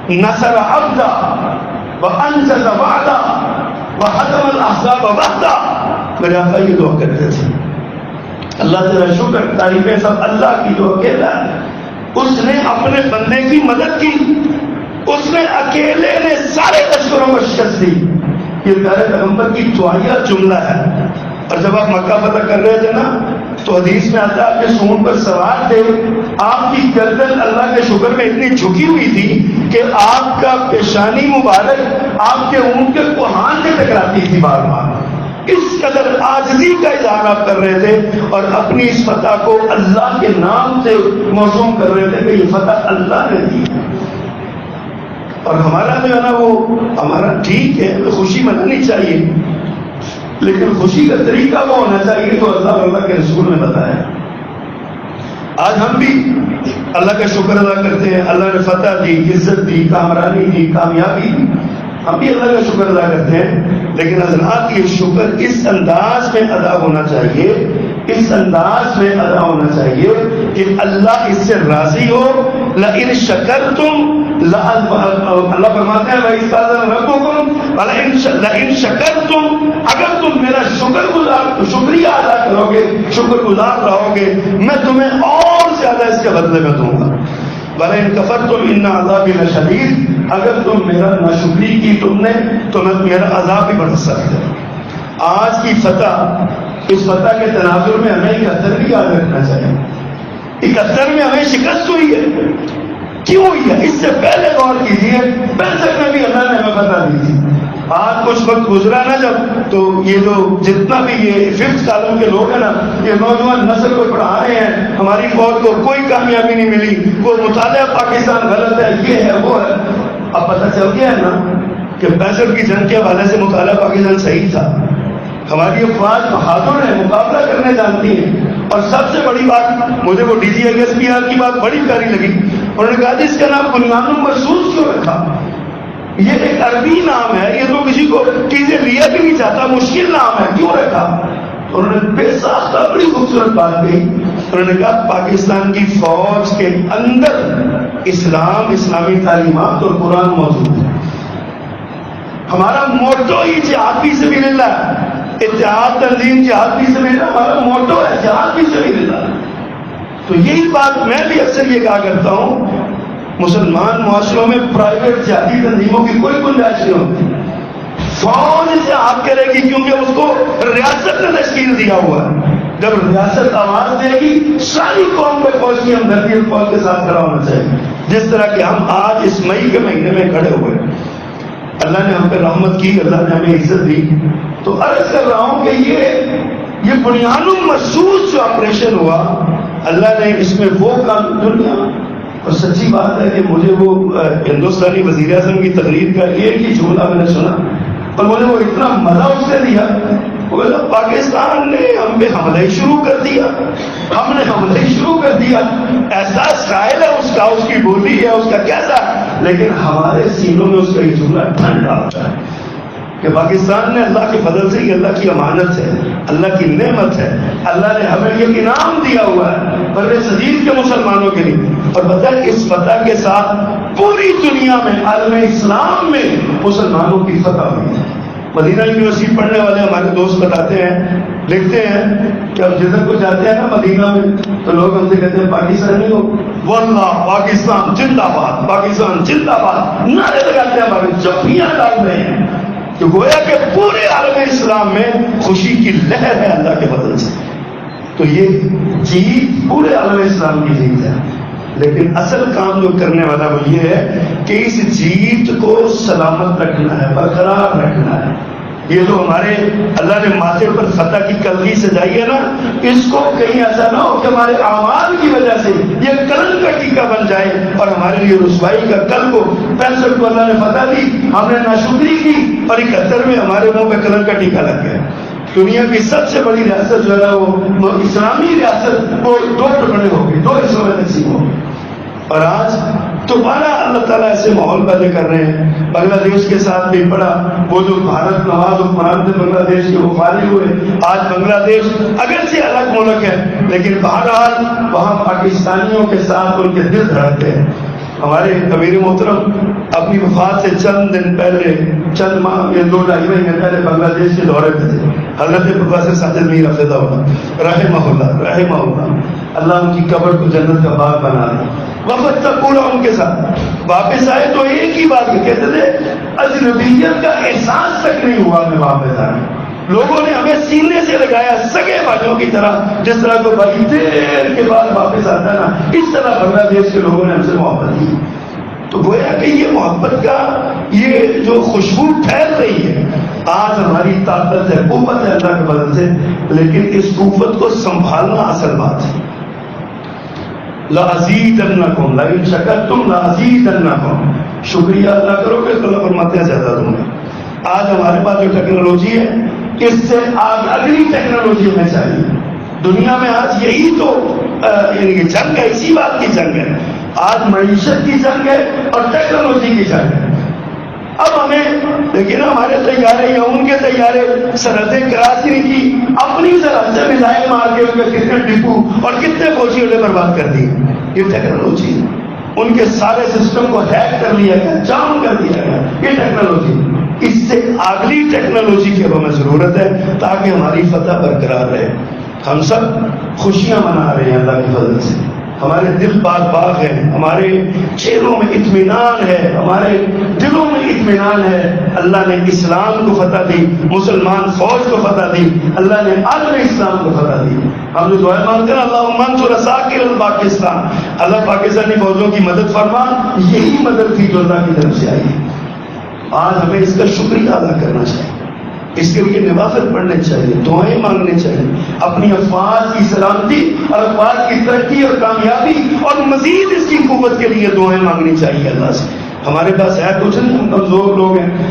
نصر عبدہ وانجز وعدہ وحتم الاحزاب وحدہ. میرے آقا یہ دعا کرتے تھے, اللہ تعالیٰ شکر تعریفیں سب اللہ کی جو اکیلا ہے, اس نے اپنے بندے کی مدد کی, اس نے اکیلے نے سارے لشکروں کو شکست دی. یہ پیارے پیغمبر کی دعائیہ جملہ ہے. اور جب آپ مکہ فتح کر رہے تھے نا تو حدیث میں آتا ہے آپ کے سونٹ پر سوار تھے, آپ کی گردن اللہ کے شکر میں اتنی جھکی ہوئی تھی کہ آپ کا پیشانی مبارک آپ کے اونٹ کے کوہان سے ٹکراتی تھی بار بار. اس قدر عاجزی کا اظہار آپ کر رہے تھے اور اپنی اس فتح کو اللہ کے نام سے موسوم کر رہے تھے کہ یہ فتح اللہ نے دی. اور ہمارا جو ہے نا وہ ہمارا ٹھیک ہے, خوشی منانی چاہیے, لیکن خوشی کا طریقہ وہ ہونا چاہیے جو اللہ اور اللہ کے رسول نے بتایا. آج ہم بھی اللہ کا شکر ادا کرتے ہیں, اللہ نے فتح دی, عزت دی, کامرانی دی, کامیابی دی, ہم بھی اللہ کا شکر ادا کرتے ہیں. لیکن حضرات یہ شکر اس انداز میں ادا ہونا چاہیے, اس انداز میں ادا ہونا چاہیے کہ اللہ اس سے راضی ہو. لئن شکرتم, اللہ فرماتے ہیں لئن شکرتم, اگر تم میرا شکریہ ادا کرو گے, شکر گزار رہو گے, میں تمہیں اور زیادہ اس کے بدلے میں دوں گا. وَلَئِن كَفَرْتُمْ إِنَّ عَذَابِي لَشَدِيدٌ, اگر تم میرا ناشکری کی تم نے تو میں میرا عذاب بھی بڑھ سکتا ہے. آج کی فتح, اس فتح کے تناظر میں ہمیں 71 بھی یاد رکھنا چاہیے. 71 میں ہمیں شکست ہوئی ہے, کیوں ہوئی ہے؟ اس سے پہلے غور کیجیے, 65 میں بھی اللہ نے ہمیں فتح دی تھی. آج کچھ وقت گزرا نا جب, تو یہ جو جتنا بھی یہ 5th کالم کے لوگ ہیں نا, یہ نوجوان نسل کو پڑھا رہے ہیں ہماری فوج کو کوئی کامیابی نہیں ملی, وہ مطالعہ پاکستان غلط ہے, یہ ہے وہ ہے. اب پتہ چل گیا ہے نا کہ 65 کی جنگ کے حوالے سے مطالعہ پاکستان صحیح تھا. ہماری افواج بہادر ہے, مقابلہ کرنے جانتی ہیں. اور سب سے بڑی بات مجھے وہ DGSPR کی بات بڑی پیاری لگی. انہوں نے کہا اس کا نام بنیاد محسوس کیوں رکھا؟ یہ ایک عربی نام ہے, یہ تو کسی کو چیزیں لیا بھی نہیں چاہتا, مشکل نام ہے, کیوں رکھا؟ انہوں نے بے ساختہ بڑی خوبصورت بات کہی. انہوں نے کہا پاکستان کی فوج کے اندر اسلام, اسلامی تعلیمات اور قرآن موجود ہے. ہمارا موٹو ہی جہاد فی سبیل اللہ ہے. اتحاد تنظیم جہاد فی سبیل اللہ ہمارا موٹو ہے, جہاد فی سبیل اللہ. تو یہی بات میں بھی اکثر یہ کہا کرتا ہوں, مسلمان معاشروں میں پرائیویٹ جہادی تنظیموں کی کوئی گنجائش نہیں ہوتی. فوج جہاد کرے گی کیونکہ اس کو ریاست نے تشکیل دیا ہوا ہے. جب ریاست آواز دے گی ساری قوم کو فوج کی ہمدردی اور فوج کے ساتھ کھڑا ہونا چاہیے, جس طرح کہ ہم آج اس مئی کے مہینے میں کھڑے ہوئے. اللہ نے ہم پہ رحمت کی, اللہ نے ہمیں عزت دی. تو عرض کر رہا ہوں کہ یہ بنیاد محسوس جو آپریشن ہوا, اللہ نے اس میں وہ کام دنیا. اور سچی بات ہے کہ مجھے وہ ہندوستانی وزیر اعظم کی تقریر کا ایک ہی جملہ میں نے سنا اور مجھے وہ اتنا مزہ اس نے دیا. وہ پاکستان نے ہم پہ حملے شروع کر دیا, ہم نے حملے شروع کر دیا. ایسا اسٹائل ہے اس کا, اس کی بولی ہے اس کا کیسا, لیکن ہمارے سینوں میں اس کا یہ جملہ ٹھنڈا ہوتا ہے. کہ پاکستان نے اللہ کے فضل سے، یہ اللہ کی امانت ہے، اللہ کی نعمت ہے، اللہ نے ہمیں یہ انعام دیا ہوا ہے بر صغیر کے مسلمانوں کے لیے. اور پتہ ہے اس فتح کے ساتھ پوری دنیا میں، عالم اسلام میں مسلمانوں کی فتح ہوئی ہے. مدینہ یونیورسٹی پڑھنے والے ہمارے دوست بتاتے ہیں، لکھتے ہیں کہ اب جدھر کو جاتے ہیں نا مدینہ میں تو لوگ ہم سے کہتے ہیں پاکستانی ہو، واللہ پاکستان زندہ باد، پاکستان زندہ باد نعرے لگاتے ہیں، ہمارے جفیاں ڈال رہے ہیں کہ گویا کہ پورے عالم اسلام میں خوشی کی لہر ہے اللہ کے فضل سے. تو یہ جیت پورے عالم اسلام کی جیت ہے. لیکن اصل کام جو کرنے والا وہ یہ ہے کہ اس جیت کو سلامت رکھنا ہے، برقرار رکھنا ہے. یہ جو ہمارے اللہ نے ماتھے پر فتح کی کلگی سجائی ہے نا، اس کو کہیں ایسا نہ ہو کہ ہمارے اعمال کی وجہ سے یہ کلنگ کا ٹیکا بن جائے اور ہمارے لیے رسوائی کا. کل کو 65 کو اللہ نے فتح دی، ہم نے ناشکری کی اور 71 میں ہمارے منہ پہ کلنگ کا ٹیکا لگ گیا. دنیا کی سب سے بڑی ریاست جو ہے وہ اسلامی ریاست، وہ 2 ٹکڑے ہو گئے، 2 حصوں میں تقسیم ہو گئی. اور آج دوبارہ اللہ تعالیٰ ایسے ماحول پیدا کر رہے ہیں. بنگلہ دیش کے ساتھ بھی پڑا، وہ جو بھارت نواز حکمران تھے بنگلہ دیش کے، وہ فارغ ہوئے. آج بنگلہ دیش اگرچہ الگ ملک ہے لیکن بہرحال وہاں پاکستانیوں کے ساتھ ان کے دل دھڑکتے ہیں. ہمارے امیر محترم اپنی وفات سے چند دن پہلے، چند ماہ یا 2-2.5 مہینے پہلے بنگلہ دیش کے دورے پہ تھے. حضرت پروفیسر ساجد میر حفظہ اللہ رحمہ اللہ، اللہ ان کی قبر کو جنت کا باغ بنا دے. وقت تک پورا ان کے ساتھ واپس آئے تو ایک ہی بات کہتے تھے، اجنبیت کا احساس تک نہیں ہوا ہمیں واپس آئے. لوگوں نے ہمیں سینے سے لگایا سگے بھائیوں کی طرح، جس طرح کوئی بڑی دیر کے بعد واپس آتا ہے نا، اس طرح بنگلہ دیش کے لوگوں نے ہم سے محبت کی. تو گویا کہ یہ محبت کا یہ جو خوشبو پھیل رہی ہے، آج ہماری طاقت ہے، قوت ہے اللہ کے فضل سے، لیکن اس قوت کو سنبھالنا اصل بات ہے. لَأَزِيدَنَّكُمْ لَئِن شَكَرْتُمْ لَأَزِيدَنَّكُمْ، شکریہ ادا کرو گے تو اللہ فرماتے ہیں زیادہ دوں گا. آج ہمارے پاس جو ٹیکنالوجی ہے، اس سے آج اگلی ٹیکنالوجی ہمیں چاہیے. دنیا میں آج یہی تو یعنی جنگ ہے، اسی بات کی جنگ ہے. آج معیشت کی جنگ ہے اور ٹیکنالوجی کی جنگ ہے. اب ہمیں لیکن ہمارے طیارے یا ان کے طیارے سرحدیں کراس نہیں کی، اپنی سرحد سے میزائل مار کے ان کے کتنے ڈپو اور کتنے فوجی انہیں برباد کر دی. یہ ٹیکنالوجی، ان کے سارے سسٹم کو ہیک کر لیا گیا، جام کر دیا گیا. یہ ٹیکنالوجی. اس سے اگلی ٹیکنالوجی کی اب ہمیں ضرورت ہے تاکہ ہماری فتح برقرار رہے. ہم سب خوشیاں منا رہے ہیں اللہ کے فضل سے، ہمارے دل باغ باغ ہیں، ہمارے چہروں میں اطمینان ہے، ہمارے دلوں میں اطمینان ہے. اللہ نے اسلام کو فتح دی، مسلمان فوج کو فتح دی، اللہ نے عالم اسلام کو فتح دی. ہم جو دعائیں مانگتے ہیں اللہم انصر ساکر پاکستان، اللہ پاکستانی فوجوں کی مدد فرما، یہی مدد تھی جو اللہ کی طرف سے آئی. آج ہمیں اس کا شکریہ ادا کرنا چاہیے، اس کے لیے نوافل پڑھنے چاہیے، دعائیں مانگنے چاہیے، اپنی افواج کی سلامتی اور افواج کی ترقی اور کامیابی اور مزید اس کی قوت کے لیے دعائیں مانگنی چاہیے اللہ سے. ہمارے پاس ہے کچھ نہیں، ہم کمزور